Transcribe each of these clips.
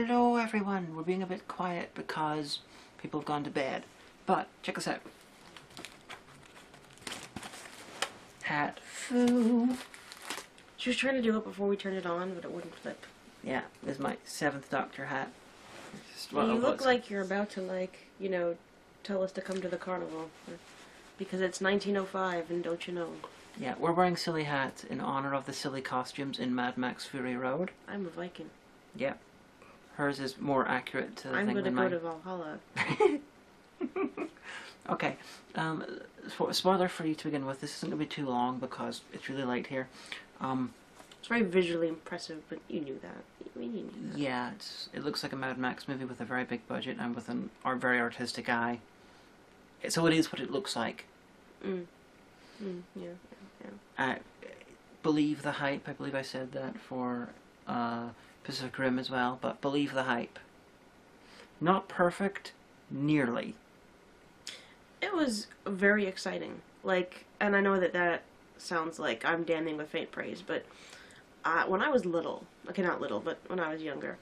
Hello everyone, we're being a bit quiet because people have gone to bed. But, check this out. Hat foo. She was trying to do it before we turned it on, but it wouldn't flip. Yeah, this is my 7th Doctor hat. You look like you're about to, tell us to come to the carnival. Because it's 1905, and don't you know? Yeah, we're wearing silly hats in honor of the silly costumes in Mad Max Fury Road. I'm a Viking. Yeah. Hers is more accurate to the thing than mine. I'm going to go to Valhalla. Okay. Spoiler free to begin with. This isn't going to be too long because it's really late here. It's very visually impressive, but you knew that. You knew that. Yeah, it looks like a Mad Max movie with a very big budget and with a very artistic eye. So it is what it looks like. Yeah. I believe the hype. I believe I said that for Pacific Rim as well, but believe the hype. Not perfect, nearly. It was very exciting. And I know that sounds like I'm damning with faint praise, but when I was little, okay, not little, but when I was younger,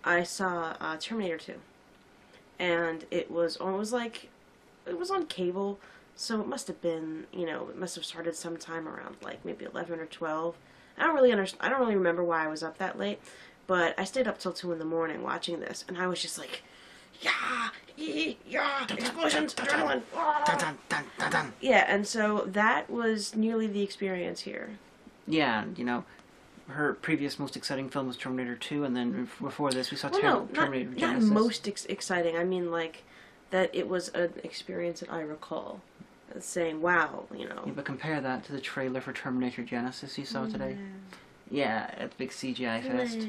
I saw Terminator 2. And it was on cable, so it must have been, it must have started sometime around, maybe 11 or 12. I don't really remember why I was up that late, but I stayed up till 2 in the morning watching this, and I was just like, yeah, explosions, adrenaline, yeah, and so that was nearly the experience here. Yeah, her previous most exciting film was Terminator 2, and then before this we saw Terminator Genesis. Not most exciting, I mean, that it was an experience that I recall. Saying, wow, Yeah, but compare that to the trailer for Terminator Genesis you saw today. Yeah, at the big CGI fest.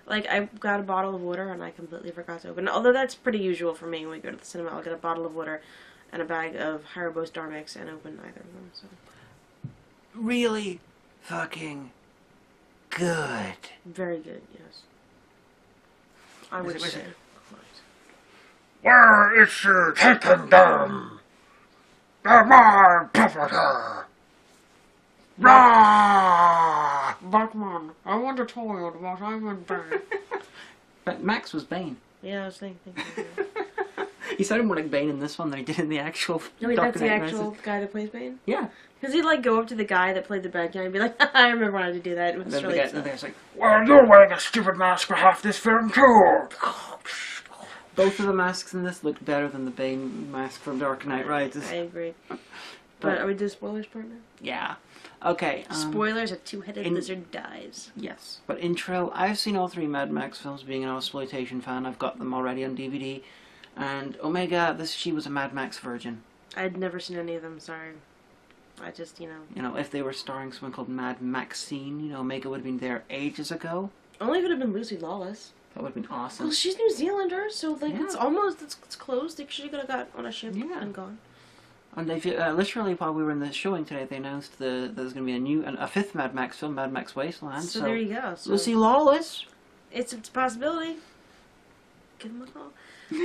I got a bottle of water and I completely forgot to open it. Although that's pretty usual for me when we go to the cinema. I'll get a bottle of water and a bag of Haribo Star Mix and open neither of them. So. Really fucking good. Very good, yes. I would say. Where is she taking them? They're my property! Rah! Batman, I want to tell you what I'm in Bane. But Max was Bane. Yeah, I was thinking. He sounded more like Bane in this one than he did in the actual. No, wait, that's the actual guy that plays Bane? Yeah. Because he'd go up to the guy that played the bad guy and be like, I remember when I had to do that. It was And really the guy's like, Well, you're wearing a stupid mask for half this film, too! both of the masks in this look better than the Bane mask from Dark Knight Rises. I agree. But are we doing spoilers part now? Yeah. Okay. Spoilers, a two-headed lizard dies. Yes. But intro, I've seen all 3 Mad Max films. Being an Ozsploitation fan, I've got them already on DVD. And Omega, she was a Mad Max virgin. I'd never seen any of them, sorry. I just, if they were starring someone called Mad Maxine, Omega would have been there ages ago. Only if it had been Lucy Lawless. That would have been awesome. Well, she's New Zealander, so, yeah. it's close. She could have got on a ship and gone. And they literally, while we were in the showing today, they announced that there's going to be a 5th Mad Max film, Mad Max Wasteland. So there you go. So Lucy Lawless. It's a possibility. Give them a call.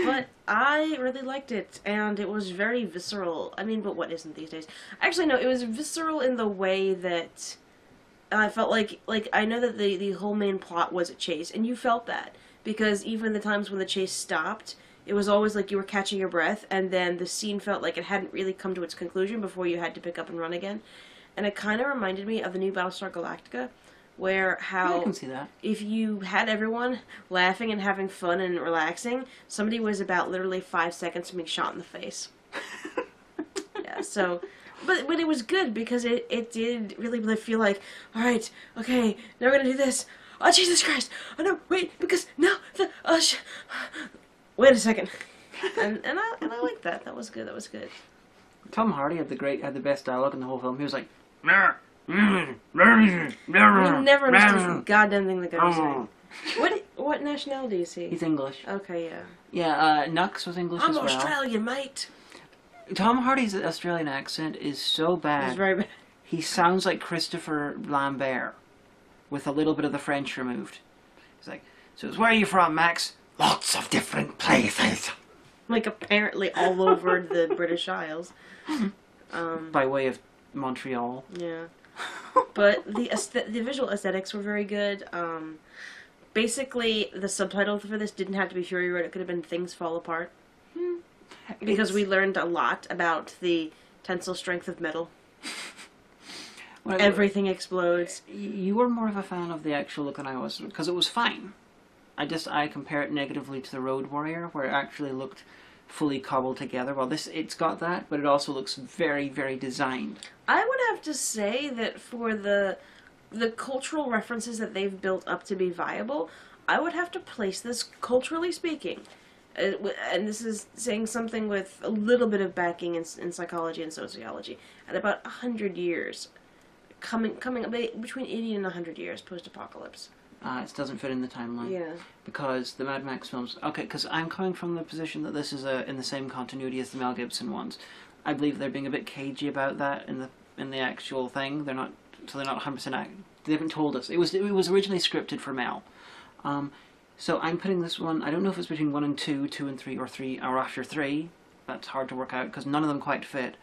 But I really liked it, and it was very visceral. I mean, but what isn't these days? Actually, no, it was visceral in the way that I felt like I know that the whole main plot was a chase, and you felt that. Because even the times when the chase stopped, it was always like you were catching your breath, and then the scene felt like it hadn't really come to its conclusion before you had to pick up and run again. And it kind of reminded me of the new Battlestar Galactica, where I can see that. If you had everyone laughing and having fun and relaxing, somebody was about literally 5 seconds from being shot in the face. Yeah, so... But it was good because it did really feel like, alright, okay, now we're gonna do this. Oh, Jesus Christ! Oh, no, wait, because, no, wait a second. And I liked that. That was good, Tom Hardy had the best dialogue in the whole film. He was like, We never understood the goddamn thing the guy was saying. What nationality is he? He's English. Okay, yeah. Yeah, Nux was English as well. I'm Australian, mate! Tom Hardy's Australian accent is so bad. It's very bad. He sounds like Christopher Lambert, with a little bit of the French removed. He's like, so where are you from, Max? Lots of different places. Apparently all over the British Isles. By way of Montreal. Yeah. But the visual aesthetics were very good. Basically, the subtitle for this didn't have to be Fury Road. It could have been Things Fall Apart. Because we learned a lot about the tensile strength of metal. Well, Everything explodes. you were more of a fan of the actual look than I was, because it was fine. I compare it negatively to the Road Warrior, where it actually looked fully cobbled together. Well, it's got that, but it also looks very, very designed. I would have to say that for the cultural references that they've built up to be viable, I would have to place this, culturally speaking, and this is saying something with a little bit of backing in psychology and sociology, at about 100 years, coming between 80 and 100 years post-apocalypse. It doesn't fit in the timeline. Yeah. Because the Mad Max films... Okay, because I'm coming from the position that this is in the same continuity as the Mel Gibson ones. I believe they're being a bit cagey about that in the actual thing. They're not 100%... They haven't told us. It was originally scripted for Mel. So I'm putting this one... I don't know if it's between 1 and 2, 2 and 3, or 3, or after 3. That's hard to work out, because none of them quite fit.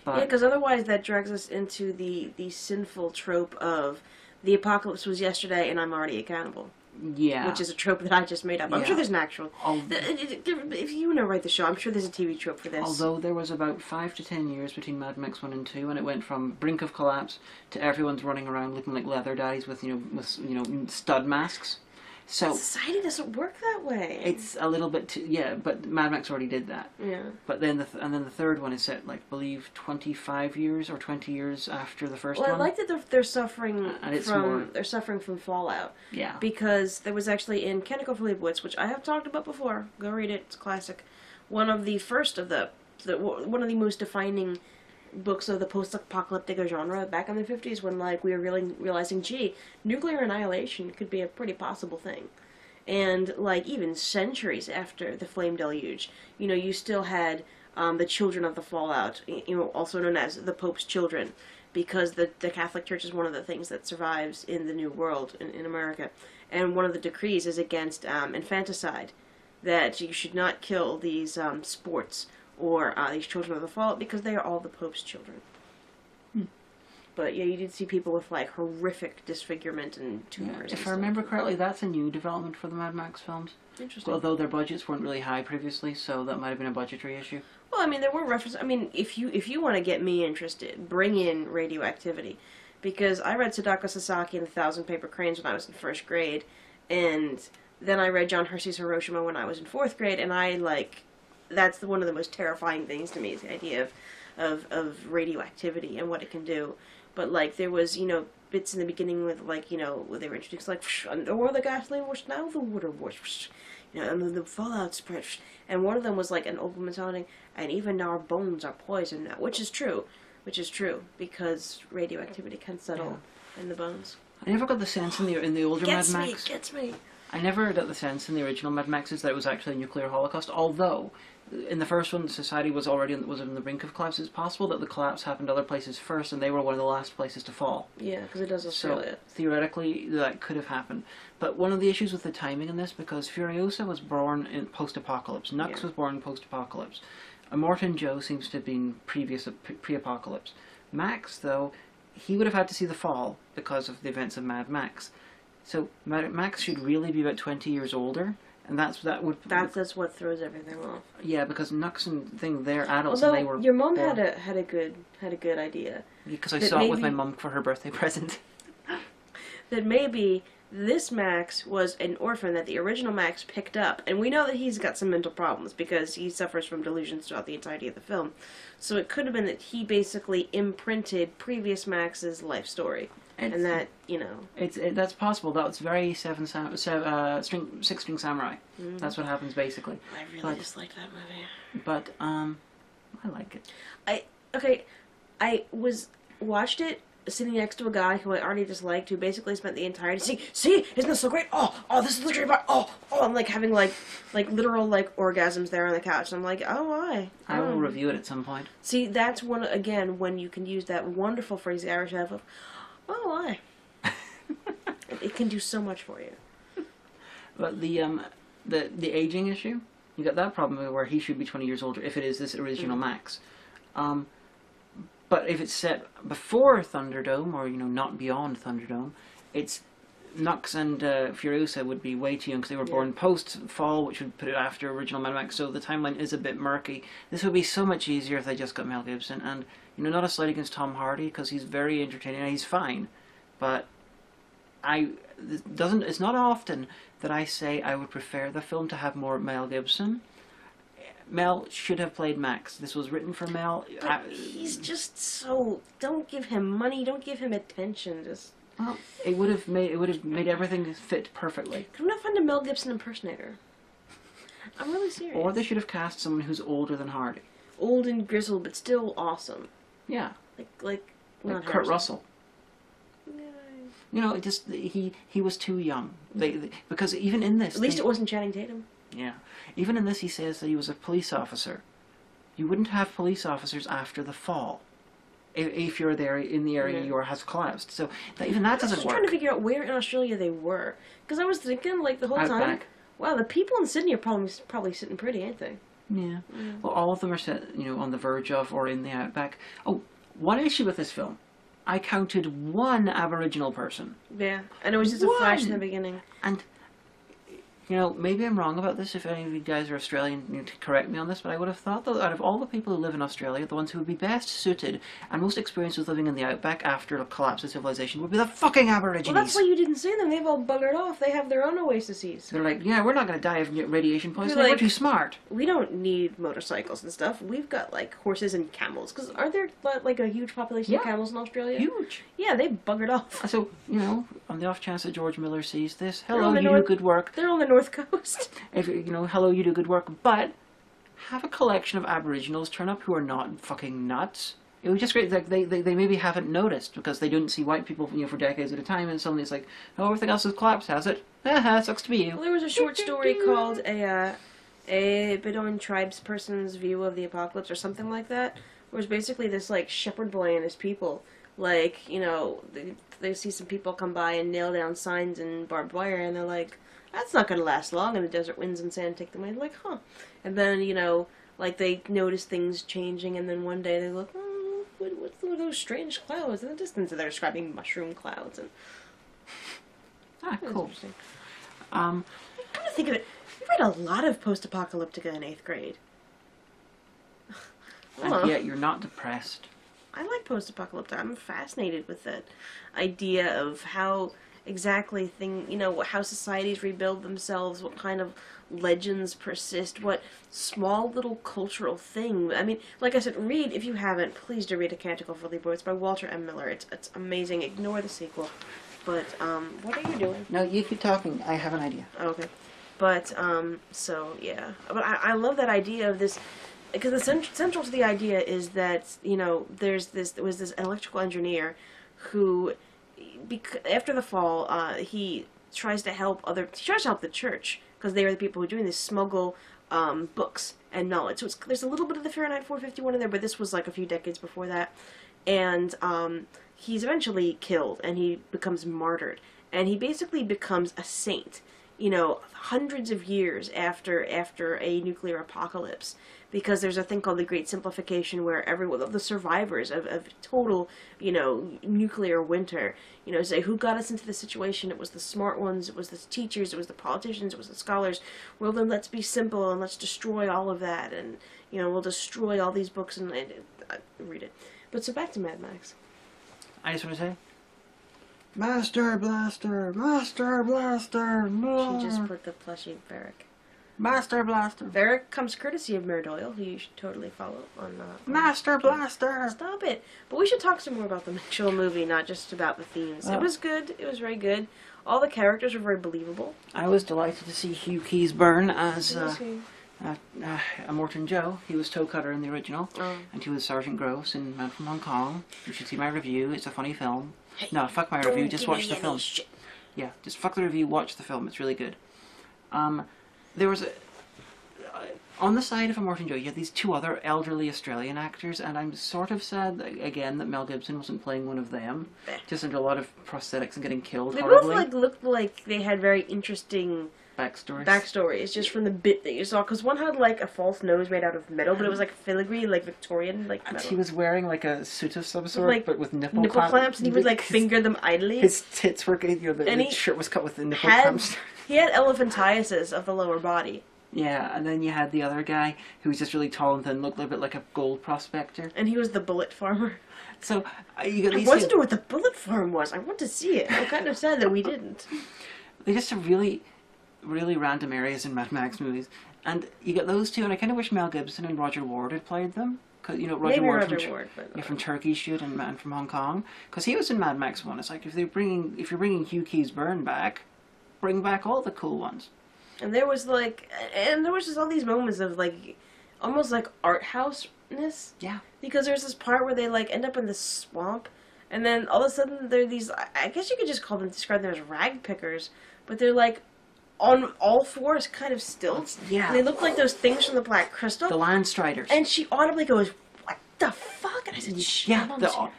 But Yeah, because otherwise that drags us into the sinful trope of the apocalypse was yesterday and I'm already accountable. yeah. Which is a trope that I just made up. I'm Yeah. sure there's an actual... Al- If you want to write the show, I'm sure there's a TV trope for this. Although there was about 5 to 10 years between Mad Max 1 and 2, and it went from brink of collapse to everyone's running around looking like leather daddies with stud masks. So Society doesn't work that way. it's a little bit but Mad Max already did that. Yeah. But then the third one is set, like, I believe 25 years or 20 years after the first Well, one. I like that they're suffering And it's more- they're suffering from fallout, Yeah. because there was actually in Chemical Fleetwoods, which I have talked about before. Go read it; it's a classic. One of the first of one of the most defining books of the post-apocalyptic genre back in the 50s, when we were really realizing, gee, nuclear annihilation could be a pretty possible thing. And even centuries after the flame deluge, you still had the children of the fallout, also known as the Pope's children, because the Catholic Church is one of the things that survives in the New World in America. And one of the decrees is against infanticide, that you should not kill these sports or these children of the fallout, because they are all the Pope's children. But yeah, you did see people with horrific disfigurement and tumors. If I remember correctly, that's a new development for the Mad Max films. Interesting. Although their budgets weren't really high previously, so that might have been a budgetary issue. Well, there were references. If you want to get me interested, bring in radioactivity, because I read Sadako Sasaki and the Thousand Paper Cranes when I was in first grade, and then I read John Hersey's Hiroshima when I was in fourth grade, and that's one of the most terrifying things to me, is the idea of radioactivity and what it can do. But there was bits in the beginning with where they were introduced or the gasoline was now the water was, and then the fallout spread, and one of them was an old woman telling, and even our bones are poisoned now, which is true, because radioactivity can settle in the bones. I never got the sense in the older Mad Max. Gets me. I never got the sense in the original Mad Maxes that it was actually a nuclear holocaust, although in the first one, society was already was on the brink of collapse. It's possible that the collapse happened other places first, and they were one of the last places to fall. Yeah, because it does Australia. So theoretically, that could have happened. But one of the issues with the timing in this, because Furiosa was born in post-apocalypse, Nux was born post-apocalypse, Immortan Joe seems to have been pre-apocalypse. Max, though, he would have had to see the fall because of the events of Mad Max. So Max should really be about 20 years older. And that's what throws everything off. Yeah, because Nux and thing, they're adults. Although and they were your mom born. had a good idea. Because I saw it with my mum for her birthday present. That maybe this Max was an orphan that the original Max picked up, and we know that he's got some mental problems because he suffers from delusions throughout the entirety of the film. So it could have been that he basically imprinted previous Max's life story. And that, that's possible. That's very Six String Samurai. Mm-hmm. That's what happens basically. I really dislike that movie. But I like it. I watched it sitting next to a guy who I already disliked, who basically spent the entirety see, isn't this so great? Oh, this is the great part. Oh, I'm having literal orgasms there on the couch. And I'm like, oh, why? I will review it at some point. See, that's when you can use that wonderful phrase the Irish have of, oh, why? It can do so much for you. But the aging issue, you got that problem where he should be 20 years older if it is this original Max. But if it's set before Thunderdome, or not beyond Thunderdome, it's Nux and Furiosa would be way too young because they were born post-Fall, which would put it after original Mad Max, so the timeline is a bit murky. This would be so much easier if they just got Mel Gibson, and, not a slight against Tom Hardy, because he's very entertaining, and he's fine, but it's not often that I say I would prefer the film to have more Mel Gibson. Mel should have played Max. This was written for Mel. But he's just so... Don't give him money, don't give him attention, just... Well, it would have made everything fit perfectly. Could we not find a Mel Gibson impersonator? I'm really serious. Or they should have cast someone who's older than Hardy. Old and grizzled, but still awesome. Yeah. Like Kurt Russell. Yeah. Just he was too young. Because even in this... At least it wasn't Channing Tatum. Yeah. Even in this he says that he was a police officer. You wouldn't have police officers after the Fall. If you're there in the area yours has collapsed. So even that doesn't work. I was trying to figure out where in Australia they were. Because I was thinking, the whole time, wow, the people in Sydney are probably sitting pretty, ain't they? Yeah. Well, all of them are set, on the verge of or in the outback. Oh, one issue with this film. I counted one Aboriginal person. Yeah. And it was just a flash in the beginning. And... maybe I'm wrong about this. If any of you guys are Australian, you need to correct me on this, but I would have thought that out of all the people who live in Australia, the ones who would be best suited and most experienced with living in the outback after a collapse of civilization would be the fucking Aborigines. Well, that's why you didn't see them. They've all buggered off. They have their own oases. They're like, we're not going to die of radiation poisoning. We're too smart. We don't need motorcycles and stuff. We've got, horses and camels. Because aren't there, a huge population of camels in Australia? Huge. Yeah, they buggered off. So, on the off chance that George Miller sees this, hello, you do good work. They're on the North Coast. If hello, you do good work, but have a collection of Aboriginals turn up who are not fucking nuts. It was just great. Like they maybe haven't noticed because they didn't see white people for decades at a time, and suddenly it's like, oh, everything else has collapsed, has it? Sucks to be you. Well, there was a short story called a Bedouin tribesperson's view of the apocalypse or something like that. Where it's basically this shepherd boy and his people. They see some people come by and nail down signs and barbed wire, and they're like, that's not going to last long, and the desert winds and sand take them away. Like, huh. And then, they notice things changing, and then one day they look, what's those strange clouds in the distance? And they're describing mushroom clouds. And cool. Interesting. Come to think of it, we read a lot of post-apocalyptica in 8th grade. And yet you're not depressed. I like post-apocalyptic. I'm fascinated with that idea of how... exactly how societies rebuild themselves, what kind of legends persist, what small little cultural thing. I mean, like I said, read, if you haven't, please do read A Canticle for Libra. It's by Walter M. Miller. It's amazing. Ignore the sequel. But, what are you doing? No, you keep talking. I have an idea. Okay. But, so, yeah. But I love that idea of this, because the central to the idea is that, there was this electrical engineer who... after the Fall, he tries to help the church because they are the people who are doing this, smuggle books and knowledge. So there's a little bit of the Fahrenheit 451 in there, but this was a few decades before that. And he's eventually killed, and he becomes martyred, and he basically becomes a saint. Hundreds of years after a nuclear apocalypse. Because there's a thing called the Great Simplification where everyone, the survivors of total, nuclear winter, say who got us into this situation. It was the smart ones, it was the teachers, it was the politicians, it was the scholars. Well, then let's be simple and let's destroy all of that. And, we'll destroy all these books and read it. But so back to Mad Max. I just want to say, Master Blaster, Master Blaster, no. She just put the plushie Varric. Master Blaster. Varric comes courtesy of Mayor Doyle, who you should totally follow on Master Blaster. Stop it. But we should talk some more about the actual movie, not just about the themes. It was good. It was very good. All the characters were very believable. I was delighted to see Hugh Keysburn as Morton Joe. He was Toe Cutter in the original, and he was Sergeant Gross in Man from Hong Kong. You should see my review. It's a funny film. Hey, no, fuck my review. Just watch the film. Yeah, just fuck the review. Watch the film. It's really good. There was on the side of Morton Joe, you had these two other elderly Australian actors, and I'm sort of sad again that Mel Gibson wasn't playing one of them. Just under a lot of prosthetics and getting killed. They horribly. both looked like they had very interesting backstories. It's just from the bit that you saw. Because one had like a false nose made out of metal, but it was like filigree, like Victorian, like And metal. he was wearing like a suit of some sort, like, but with nipple clamps, and he would like finger them idly. His tits were, the shirt was cut with the nipple clamps. He had elephantiasis of the lower body. Yeah, and then you had the other guy who was just really tall and thin, looked a bit like a gold prospector. And he was the bullet farmer. So you got I these. want to know what the bullet farm was. I want to see it. I'm kind of sad that we didn't. They just have really, really random areas in Mad Max movies, and you get those two. And I kind of wish Mel Gibson and Roger Ward had played them. Cause, Roger Ward from Turkey shoot and from Hong Kong, because he was in Mad Max 1. It's like if you're bringing Hugh Keys Byrne back, bring back all the cool ones. And there was just all these moments of like, almost like art house-ness. Yeah. Because there's this part where they like end up in this swamp, and then all of a sudden there are these, I guess you could just describe them as rag pickers, but they're like on all fours, kind of stilts. Yeah. And they look like those things from the Black Crystal. The Landstriders. And she audibly goes, "What the fuck?" And I said, yeah,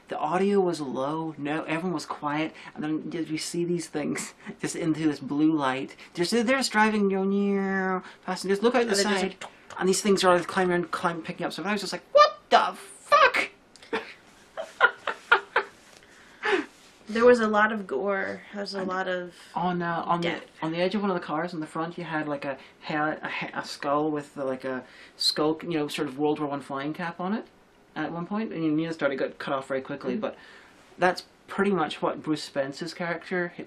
the audio was low. No, everyone was quiet, and then did we see these things just into this blue light? They're just driving, near passengers. Look out the side, and these things are climbing, picking up stuff. And I was just like, "What the fuck?" There was a lot of gore. There was a lot of on the edge of one of the cars in the front. You had like a skull with like a skull, sort of World War I flying cap on it. At one point, and you knew the story got cut off very quickly, but that's pretty much what Bruce Spence's character, he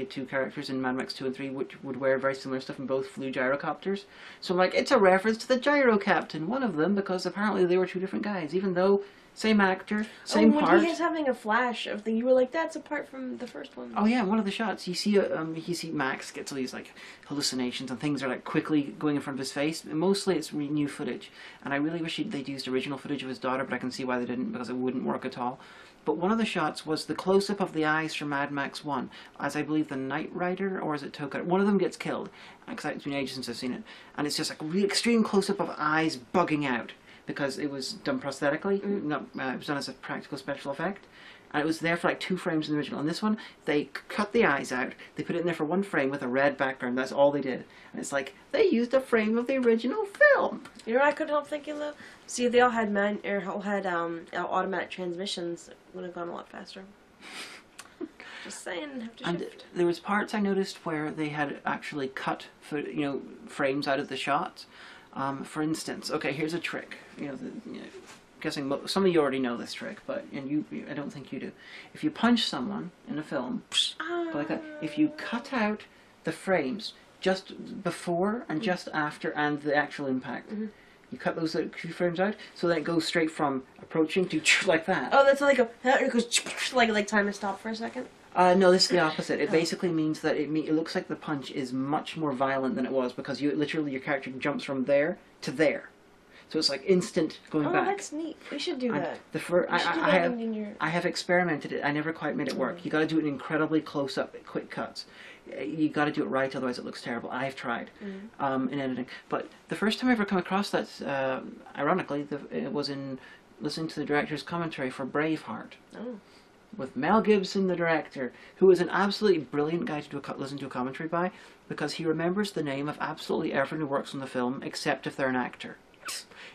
had two characters in Mad Max 2 and 3 which would wear very similar stuff and both flew gyrocopters. So I'm like, it's a reference to the Gyro Captain, one of them, because apparently they were two different guys, even though same actor, same part. When he is having a flash of you were like, that's apart from the first one. Oh yeah, one of the shots, you see Max gets all these like hallucinations and things are like quickly going in front of his face. Mostly it's new footage, and I really wish they'd used original footage of his daughter, but I can see why they didn't, because it wouldn't work at all. But one of the shots was the close-up of the eyes from Mad Max 1, as I believe the Knight Rider, or is it Toka? One of them gets killed, because it's been ages since I've seen it, and it's just like a really extreme close-up of eyes bugging out, because it was done prosthetically, it was done as a practical special effect, and it was there for like 2 frames in the original. In this one, they cut the eyes out, they put it in there for 1 frame with a red background, that's all they did. And it's like, they used a frame of the original film! You know what I couldn't help thinking though? See, if they all had automatic transmissions, it would have gone a lot faster. Just saying, have to shift. There was parts I noticed where they had actually cut, frames out of the shots. For instance, okay, here's a trick. Guessing some of you already know this trick, but I don't think you do. If you punch someone in a film, like that, if you cut out the frames just before and just after and the actual impact, you cut those 2 frames out, so that it goes straight from approaching to like that. Oh, that's like it goes like time to stop for a second. No, this is the opposite. It basically means that it looks like the punch is much more violent than it was, because your character jumps from there to there. So it's like instant going back. Oh, that's neat. We should do that. I have experimented it. I never quite made it work. You got to do it in incredibly close up, quick cuts. You got to do it right, otherwise it looks terrible. I've tried in editing, but the first time I ever come across that, ironically, it was in listening to the director's commentary for Braveheart. Oh. With Mel Gibson, the director, who is an absolutely brilliant guy to listen to a commentary by, because he remembers the name of absolutely everyone who works on the film, except if they're an actor.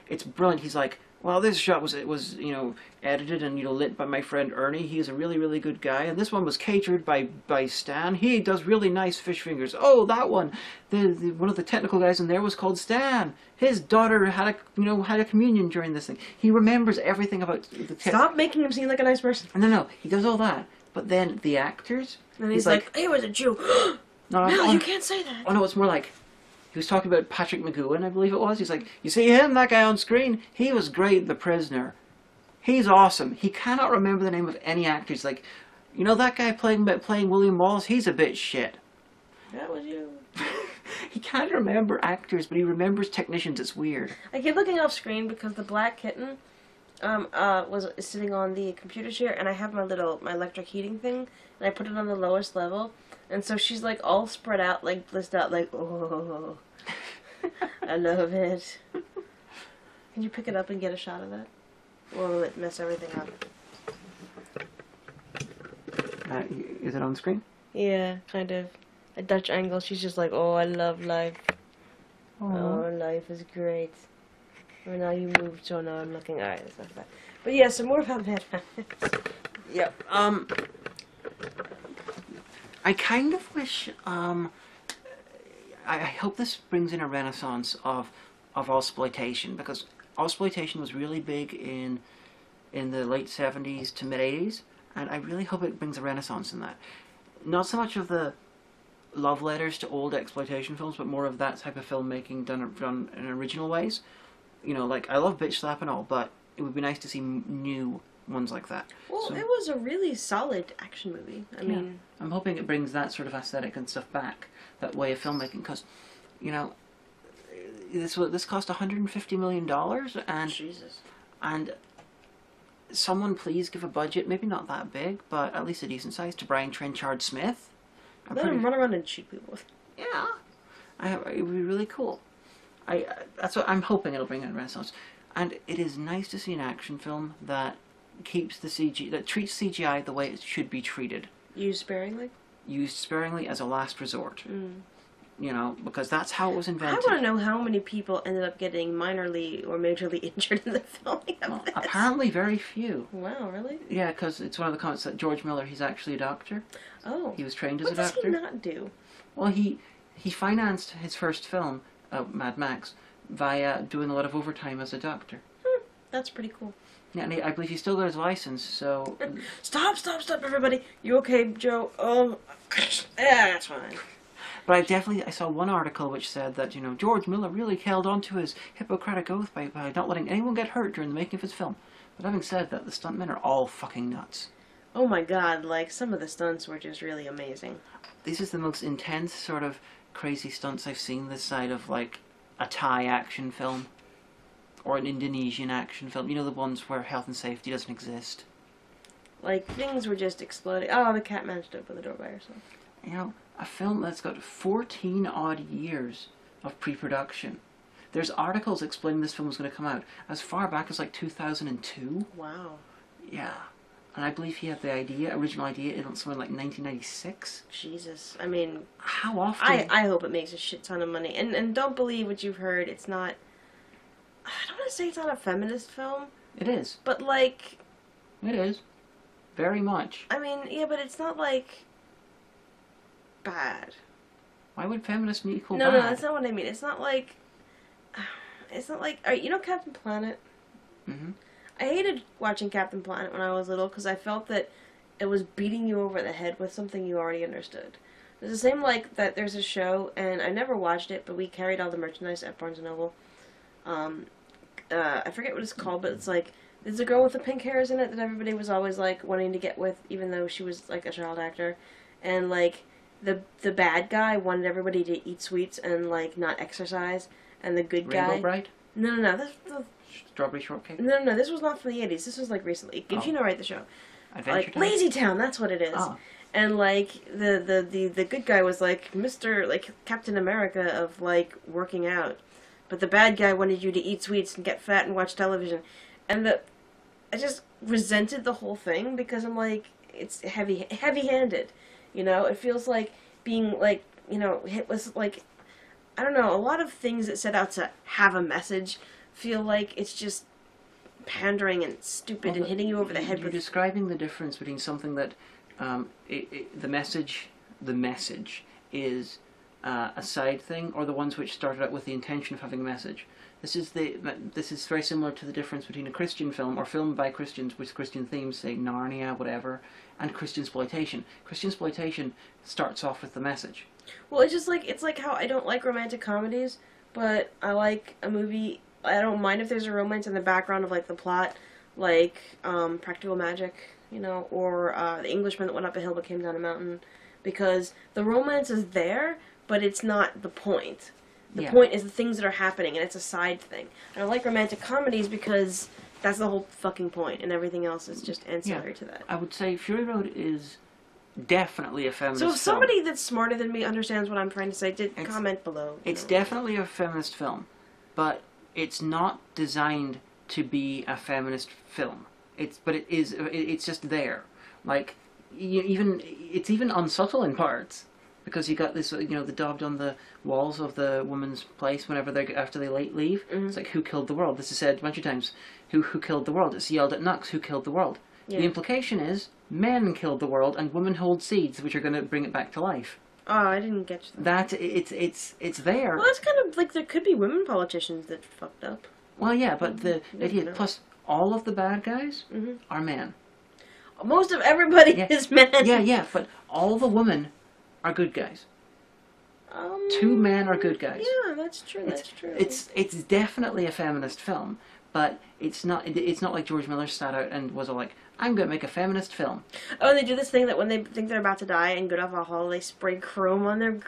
It's brilliant. He's like, well, this shot was edited and lit by my friend Ernie. He's a really, really good guy. And this one was catered by Stan. He does really nice fish fingers. Oh, that one. One of the technical guys in there was called Stan. His daughter had a communion during this thing. He remembers everything about the Stop making him seem like a nice person. No, he does all that. But then the actors, and he's like, he was a Jew. No, you can't say that. Oh no, it's more like, he was talking about Patrick McGowan, I believe it was. He's like, you see him, that guy on screen? He was great, The Prisoner. He's awesome. He cannot remember the name of any actor. He's like, that guy playing William Wallace? He's a bit shit. That was you. He can't remember actors, but he remembers technicians. It's weird. I keep looking off screen because the black kitten was sitting on the computer chair, and I have my electric heating thing, and I put it on the lowest level. And so she's like all spread out, like blissed out, like, oh, I love it. Can you pick it up and get a shot of that? Or will it mess everything up? Is it on screen? Yeah, kind of. a Dutch angle. She's just like, oh, I love life. Oh, life is great. Well, now you moved, so now I'm looking. Alright, that's not bad. But yeah, some more about Mad Max. Yep. I kind of wish. I hope this brings in a renaissance of Ozsploitation, because Ozsploitation was really big in the late 70s to mid 80s, and I really hope it brings a renaissance in that. Not so much of the love letters to old exploitation films, but more of that type of filmmaking done in original ways. You know, like, I love bitch slap and all, but it would be nice to see new ones like that. Well, So, it was a really solid action movie. I mean, I'm hoping it brings that sort of aesthetic and stuff back, that way of filmmaking, because, you know, this cost $150 million, and Jesus. and someone please give a budget, maybe not that big, but at least a decent size, to Brian Trenchard Smith. Let him run around and shoot people. Yeah, it would be really cool. That's what I'm hoping it'll bring in a renaissance, and it is nice to see an action film that keeps the that treats CGI the way it should be treated, Used sparingly. used sparingly as a last resort. Mm. You know, because that's how it was I invented. want to know how many people ended up getting minorly or majorly injured in the filming of Well, this. apparently very few. Wow, really? Yeah, because it's one of the comments that George Miller, he's actually a doctor. Oh. He was trained as What a does doctor. he not do? Well, he financed his first film, Mad Max, via doing a lot of overtime as a doctor. That's pretty cool. Yeah, and I believe he still got his license, so... Stop, everybody. You okay, Joe? Oh, yeah, that's fine. But I saw one article which said that, you know, George Miller really held on to his Hippocratic oath by not letting anyone get hurt during the making of his film. But having said that, the stuntmen are all fucking nuts. Oh my god, like, some of the stunts were just really amazing. This is the most intense sort of crazy stunts I've seen this side of, like, a Thai action film. Or an Indonesian action film. You know, the ones where health and safety doesn't exist. Like, things were just exploding. Oh, the cat managed to open the door by herself. You know, a film that's got 14 odd years of pre-production. There's articles explaining this film was going to come out as far back as like 2002. Wow. Yeah. And I believe he had the original idea, in somewhere like 1996. Jesus. I mean... How often... I hope it makes a shit ton of money. And don't believe what you've heard. It's not... I don't want to say it's not a feminist film. It is. But, like... It is. Very much. I mean, yeah, but it's not, like... bad. Why would feminist equal No, bad? no, that's not what I mean. It's not like... It's not like... Alright, you know Captain Planet? Mm-hmm. I hated watching Captain Planet when I was little because I felt that it was beating you over the head with something you already understood. It's the same like that there's a show, and I never watched it, but we carried all the merchandise at Barnes & Noble. I forget what it's called, but it's like, there's a girl with the pink hairs in it that everybody was always like wanting to get with, even though she was like a child actor. And like, the bad guy wanted everybody to eat sweets and like not exercise, and the good guy... Rainbow Bright? No, Strawberry Shortcake? No, this was not from the 80s. This was like recently. If you know, right, the show. Adventure Like Time? Lazy Town, that's what it is. Oh. And like the good guy was like Mr. like Captain America of like working out, but the bad guy wanted you to eat sweets and get fat and watch television, and I just resented the whole thing because I'm like, it's heavy-handed, you know. It feels like being like, you know, hit with like, I don't know, a lot of things that set out to have a message feel like it's just pandering and stupid and hitting you over the head You're with... describing the difference between something that the message is a side thing, or the ones which started out with the intention of having a message. This is very similar to the difference between a Christian film or film by Christians with Christian themes, say Narnia, whatever, and Christiansploitation. Christiansploitation starts off with the message. Well, it's just like, it's like how I don't like romantic comedies, but I like a movie... I don't mind if there's a romance in the background of like the plot, like Practical Magic, you know, or The Englishman that went up a hill but came down a mountain, because the romance is there, but it's not the point. The point is the things that are happening, and it's a side thing. And I like romantic comedies because that's the whole fucking point, and everything else is just ancillary to that. I would say Fury Road is definitely a feminist film. So if somebody that's smarter than me understands what I'm trying to say, comment below. It's definitely a feminist film, but it's not designed to be a feminist film. It's just there. Like, it's even unsubtle in parts, because you got this, the daubed on the walls of the woman's place whenever after they leave. Mm-hmm. It's like, who killed the world? This is said a bunch of times. Who killed the world? It's yelled at Nux, who killed the world? Yeah. The implication is men killed the world and women hold seeds which are going to bring it back to life. Oh, I didn't get you. That it's there. Well, it's kind of like there could be women politicians that fucked up. Well, yeah, but the idea know. plus all of the bad guys Mm-hmm. are men. Most of everybody Yeah. is men. Yeah, but all the women are good guys. 2 men are good guys. Yeah, that's true. That's true. It's definitely a feminist film, but it's not like George Miller sat out and was all like, I'm going to make a feminist film. Oh, they do this thing that when they think they're about to die and go to Valhalla, they spray chrome on their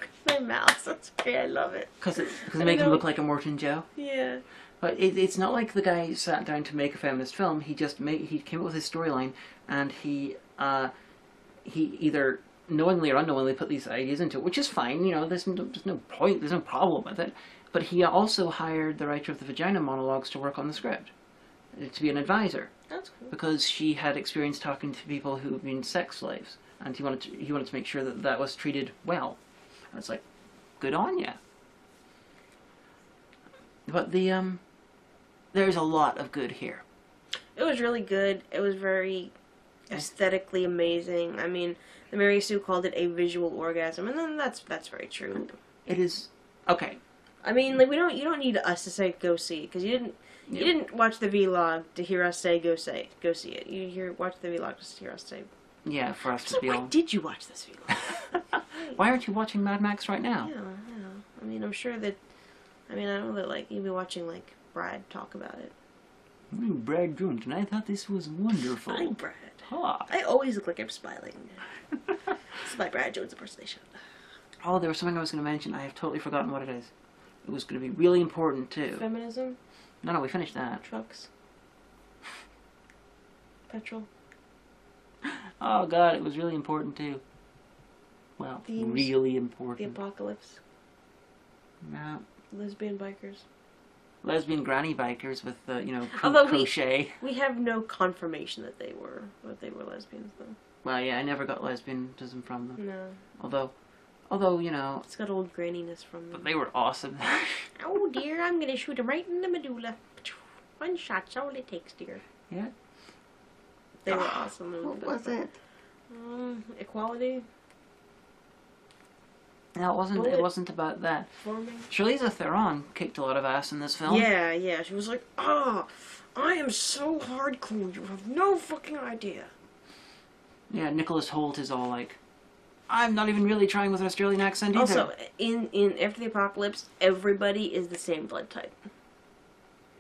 mouths. That's great. I love it. Because they make him look like a Morton Joe. Yeah. But it's not like the guy sat down to make a feminist film. He came up with his storyline, and he either knowingly or unknowingly put these ideas into it, which is fine. There's no point, there's no problem with it. But he also hired the writer of the Vagina Monologues to work on the script, to be an advisor. That's cool. Because she had experience talking to people who've been sex slaves, and he wanted to make sure that was treated well. And it's like, good on ya. But there's a lot of good here. It was really good. It was very aesthetically amazing. I mean, the Mary Sue called it a visual orgasm, and then that's very true. It is okay. I mean, like you don't need us to say go see because you didn't watch the vlog to hear us say go see it. You watch the vlog just to hear us say. Yeah, for us So to be why all. did you watch this vlog? Why aren't you watching Mad Max right now? Yeah. I mean, I'm sure that. I mean, I know that like you'll be watching like Brad talk about it. Brad Jones, and I thought this was wonderful. Hi, Brad. Hi. I always look like I'm smiling. This is my Brad Jones impersonation. Oh, there was something I was going to mention. I have totally forgotten what it is. It was going to be really important too. Feminism, No, we finished that. trucks, petrol. Oh God, it was really important too. Well, Themes. really The important. apocalypse, No. lesbian bikers. Lesbian granny bikers with the Although crochet. We have no confirmation that they were lesbians though. Well, yeah, I never got lesbianism from them. No, Although it's got old granniness from but them. they were awesome. Oh dear, I'm gonna shoot him right in the medulla. One shot's all it takes, dear. Yeah. They were awesome. What was it? Equality, No, it Bullet. wasn't about that. forming. Charlize Theron kicked a lot of ass in this film. Yeah. She was like, I am so hardcore. You have no fucking idea. Yeah, Nicholas Hoult is all like, I'm not even really trying with an Australian accent either. Also, in After the Apocalypse, everybody is the same blood type.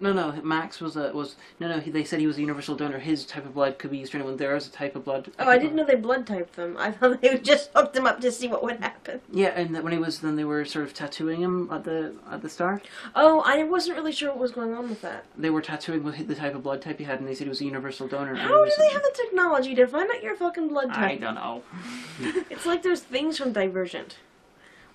No, Max they said he was a universal donor. His type of blood could be used for anyone. There is a type of blood. Oh, I didn't know they blood typed them. I thought they just hooked them up to see what would happen. Yeah, and that then they were sort of tattooing him at the start. Oh, I wasn't really sure what was going on with that. They were tattooing with the type of blood type he had, and they said he was a universal donor. How do they have the technology to find out your fucking blood I type? don't know. It's like those things from Divergent.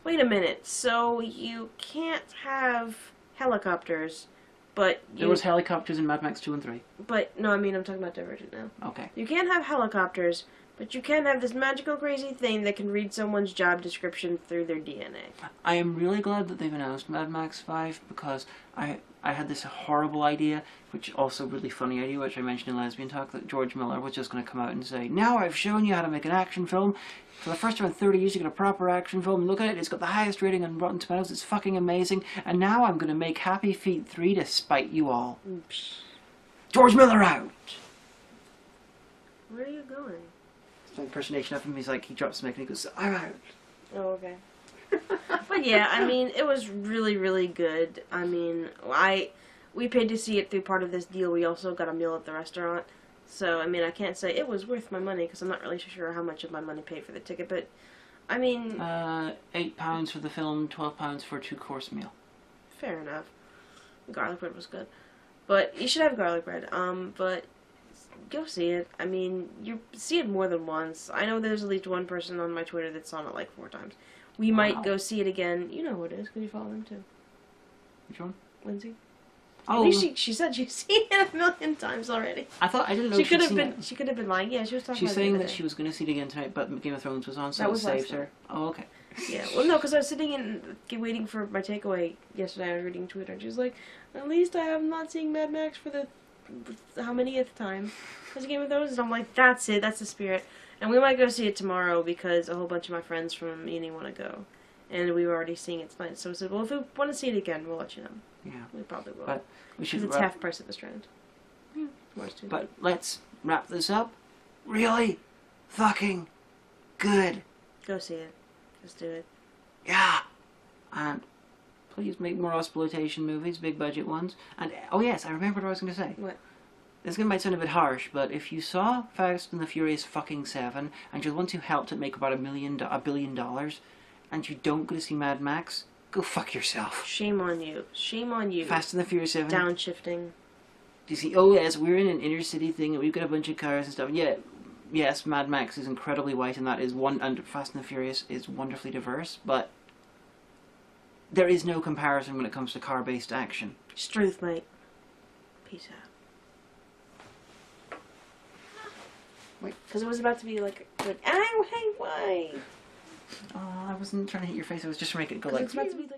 Wait a minute. So you can't have helicopters, but There was helicopters in Mad Max 2 and 3. But no, I mean I'm talking about Divergent now. Okay. You can't have helicopters, but you can have this magical crazy thing that can read someone's job description through their DNA. I am really glad that they've announced Mad Max 5 because I had this horrible idea, which also really funny idea, which I mentioned in Lesbian Talk, that George Miller was just going to come out and say, now I've shown you how to make an action film. For the first time in 30 years you get a proper action film. Look at it, it's got the highest rating on Rotten Tomatoes, it's fucking amazing. And now I'm going to make Happy Feet 3 to spite you all. George Miller out! Where are you going? It's an impersonation of him. He's like, he drops the mic and he goes, I'm out. Oh, okay. But yeah, I mean, it was really, really good. I mean, we paid to see it through part of this deal. We also got a meal at the restaurant. So, I mean, I can't say it was worth my money because I'm not really sure how much of my money paid for the ticket. But, I mean... £8 for the film, £12 for a 2-course meal. Fair enough. Garlic bread was good. But you should have garlic bread. But go see it. I mean, you see it more than once. I know there's at least one person on my Twitter that's on it like 4 times. We might go see it again. You know who it is because you follow them too. Which one? Lindsay. Oh, At least she said she's seen it 1,000,000 times already. I didn't know She she'd could have seen been. it. She could have been lying. Yeah, she was talking. She's about saying it the that other she was going to see it again tonight, but Game of Thrones was on, so That it was last saved her. Oh, okay. Yeah, well, no, because I was sitting in waiting for my takeaway yesterday. I was reading Twitter, and she was like, "At least I am not seeing Mad Max for the how manyth time as a Game of Thrones." And I'm like, "That's it. That's the spirit." And we might go see it tomorrow because a whole bunch of my friends from uni want to go, and we were already seeing it tonight. So we said, "Well, if we want to see it again, we'll let you know." Yeah. We probably will. But we should. Because it's half price at the Strand. Yeah, but let's wrap this up. Really, fucking good. Go see it. Just do it. Yeah. And please make more Ozsploitation movies, big budget ones. And oh yes, I remembered what I was going to say. What? This might sound a bit harsh, but if you saw Fast and the Furious fucking 7 and you're the ones who helped it make about $1 billion, and you don't go to see Mad Max, go fuck yourself. Shame on you. Shame on you. Fast and the Furious 7. Downshifting. Do you see? Oh yes, we're in an inner city thing, and we've got a bunch of cars and stuff. Yeah, yes, Mad Max is incredibly white, and that is and Fast and the Furious is wonderfully diverse, but there is no comparison when it comes to car-based action. Struth, mate. Peace out. Wait. Because it was about to be like a good. Ow, hey, why? Oh, I wasn't trying to hit your face. I was just trying to make it go 'Cause like. it's about to be like.